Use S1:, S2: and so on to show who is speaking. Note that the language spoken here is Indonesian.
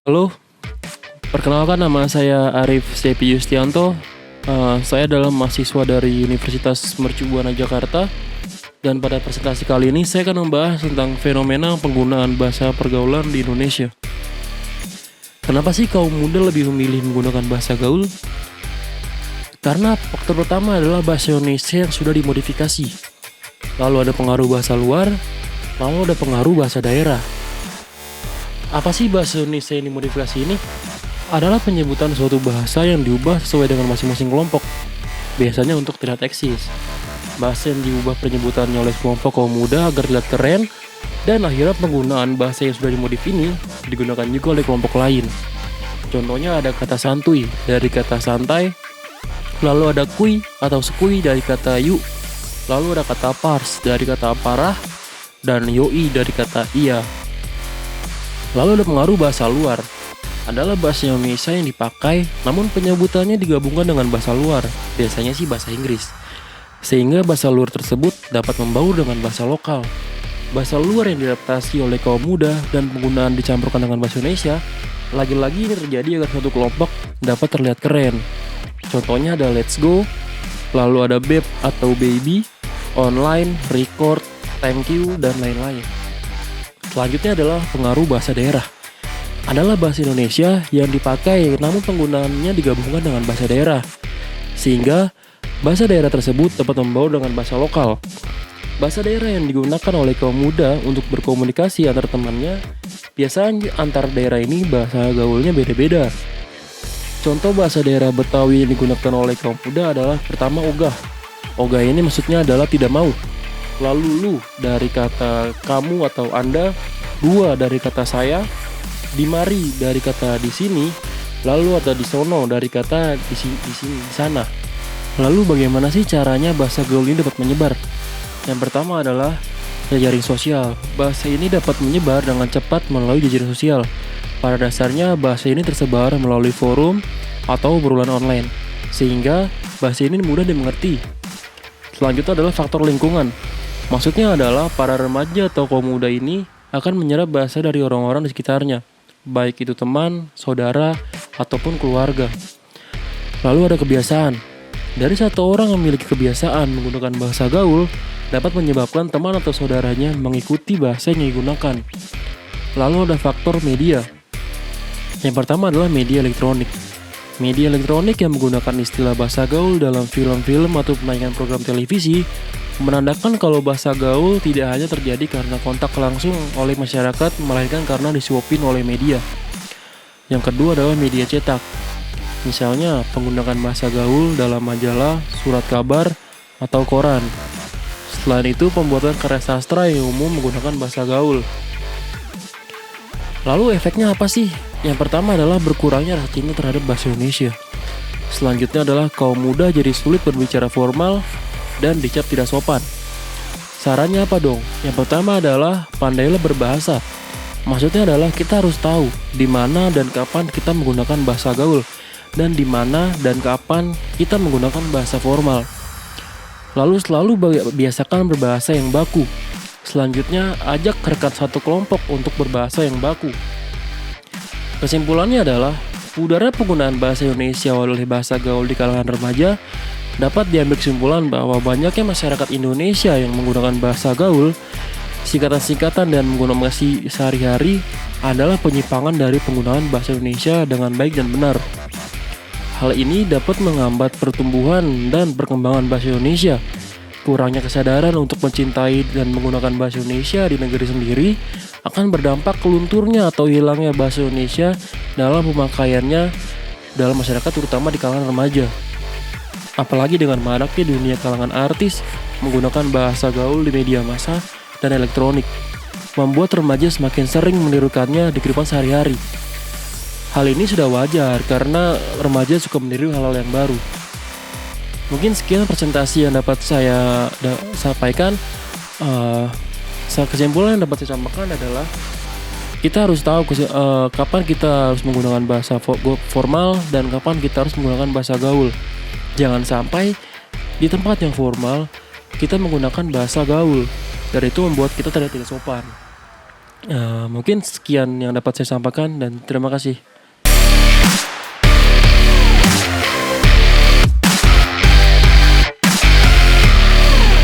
S1: Halo, perkenalkan nama saya Arif Sepi Yustianto. Saya adalah mahasiswa dari Universitas Mercu Buana Jakarta. Dan pada presentasi kali ini saya akan membahas tentang fenomena penggunaan bahasa pergaulan di Indonesia. Kenapa sih kaum muda lebih memilih menggunakan bahasa gaul? Karena faktor pertama adalah bahasa Indonesia yang sudah dimodifikasi. Lalu ada pengaruh bahasa luar, lalu ada pengaruh bahasa daerah. Apa sih bahasa Indonesia yang dimodifikasi ini? Adalah penyebutan suatu bahasa yang diubah sesuai dengan masing-masing kelompok, biasanya untuk terlihat eksis. Bahasa yang diubah penyebutannya oleh kelompok kaum muda agar terlihat keren, dan akhirnya penggunaan bahasa yang sudah dimodif ini digunakan juga oleh kelompok lain. Contohnya ada kata santuy dari kata santai, lalu ada kui atau sekui dari kata yu, lalu ada kata pars dari kata parah, dan yoi dari kata iya. Lalu ada pengaruh bahasa luar, adalah bahasa Indonesia yang dipakai, namun penyebutannya digabungkan dengan bahasa luar, biasanya sih bahasa Inggris. Sehingga bahasa luar tersebut dapat membaur dengan bahasa lokal. Bahasa luar yang diadaptasi oleh kaum muda dan penggunaan dicampurkan dengan bahasa Indonesia, lagi-lagi ini terjadi agar suatu kelompok dapat terlihat keren. Contohnya ada let's go, lalu ada babe atau baby, online, record, thank you, dan lain-lain. Selanjutnya adalah pengaruh bahasa daerah. Adalah bahasa Indonesia yang dipakai namun penggunaannya digabungkan dengan bahasa daerah. Sehingga bahasa daerah tersebut dapat membaur dengan bahasa lokal. Bahasa daerah yang digunakan oleh kaum muda untuk berkomunikasi antar temannya, biasanya antar daerah ini bahasa gaulnya beda-beda. Contoh bahasa daerah Betawi yang digunakan oleh kaum muda adalah pertama ogah. Ogah ini maksudnya adalah tidak mau. Lalu lu dari kata kamu atau anda, dua dari kata saya, di mari dari kata di sini, lalu ada di sono dari kata di sini, di sana. Lalu bagaimana sih caranya bahasa gaul ini dapat menyebar? Yang pertama adalah jejaring sosial. Bahasa ini dapat menyebar dengan cepat melalui jejaring sosial. Pada dasarnya bahasa ini tersebar melalui forum atau obrolan online, sehingga bahasa ini mudah dimengerti. Selanjutnya adalah faktor lingkungan. Maksudnya adalah para remaja atau kaum muda ini akan menyerap bahasa dari orang-orang di sekitarnya, baik itu teman, saudara, ataupun keluarga. Lalu ada kebiasaan. Dari satu orang yang memiliki kebiasaan menggunakan bahasa gaul, dapat menyebabkan teman atau saudaranya mengikuti bahasa yang digunakan. Lalu ada faktor media. Yang pertama adalah media elektronik. Media elektronik yang menggunakan istilah bahasa gaul dalam film-film atau penayangan program televisi menandakan kalau bahasa gaul tidak hanya terjadi karena kontak langsung oleh masyarakat, melainkan karena disuapin oleh media. Yang kedua adalah media cetak. Misalnya penggunaan bahasa gaul dalam majalah, surat kabar, atau koran. Selain itu, pembuatan karya sastra yang umum menggunakan bahasa gaul. Lalu efeknya apa sih? Yang pertama adalah berkurangnya rasa cinta terhadap bahasa Indonesia. Selanjutnya adalah kaum muda jadi sulit berbicara formal dan dicap tidak sopan. Sarannya apa dong? Yang pertama adalah pandailah berbahasa. Maksudnya adalah kita harus tahu di mana dan kapan kita menggunakan bahasa gaul dan di mana dan kapan kita menggunakan bahasa formal. Lalu selalu biasakan berbahasa yang baku. Selanjutnya ajak rekan satu kelompok untuk berbahasa yang baku. Kesimpulannya adalah udara penggunaan bahasa Indonesia oleh bahasa gaul di kalangan remaja dapat diambil kesimpulan bahwa banyaknya masyarakat Indonesia yang menggunakan bahasa gaul, singkatan-singkatan dan menggunakan sehari-hari adalah penyimpangan dari penggunaan bahasa Indonesia dengan baik dan benar. Hal ini dapat menghambat pertumbuhan dan perkembangan bahasa Indonesia. Kurangnya kesadaran untuk mencintai dan menggunakan bahasa Indonesia di negeri sendiri akan berdampak ke lunturnya atau hilangnya bahasa Indonesia dalam pemakaiannya dalam masyarakat, terutama di kalangan remaja. Apalagi dengan maraknya dunia kalangan artis menggunakan bahasa gaul di media massa dan elektronik, membuat remaja semakin sering menirukannya di kehidupan sehari-hari. Hal ini sudah wajar karena remaja suka meniru hal-hal yang baru. Mungkin sekian presentasi yang dapat saya sampaikan. Kesimpulan yang dapat saya sampaikan adalah kita harus tahu kapan kita harus menggunakan bahasa formal dan kapan kita harus menggunakan bahasa gaul. Jangan sampai di tempat yang formal kita menggunakan bahasa gaul, dan itu membuat kita tidak sopan. Mungkin sekian yang dapat saya sampaikan dan terima kasih.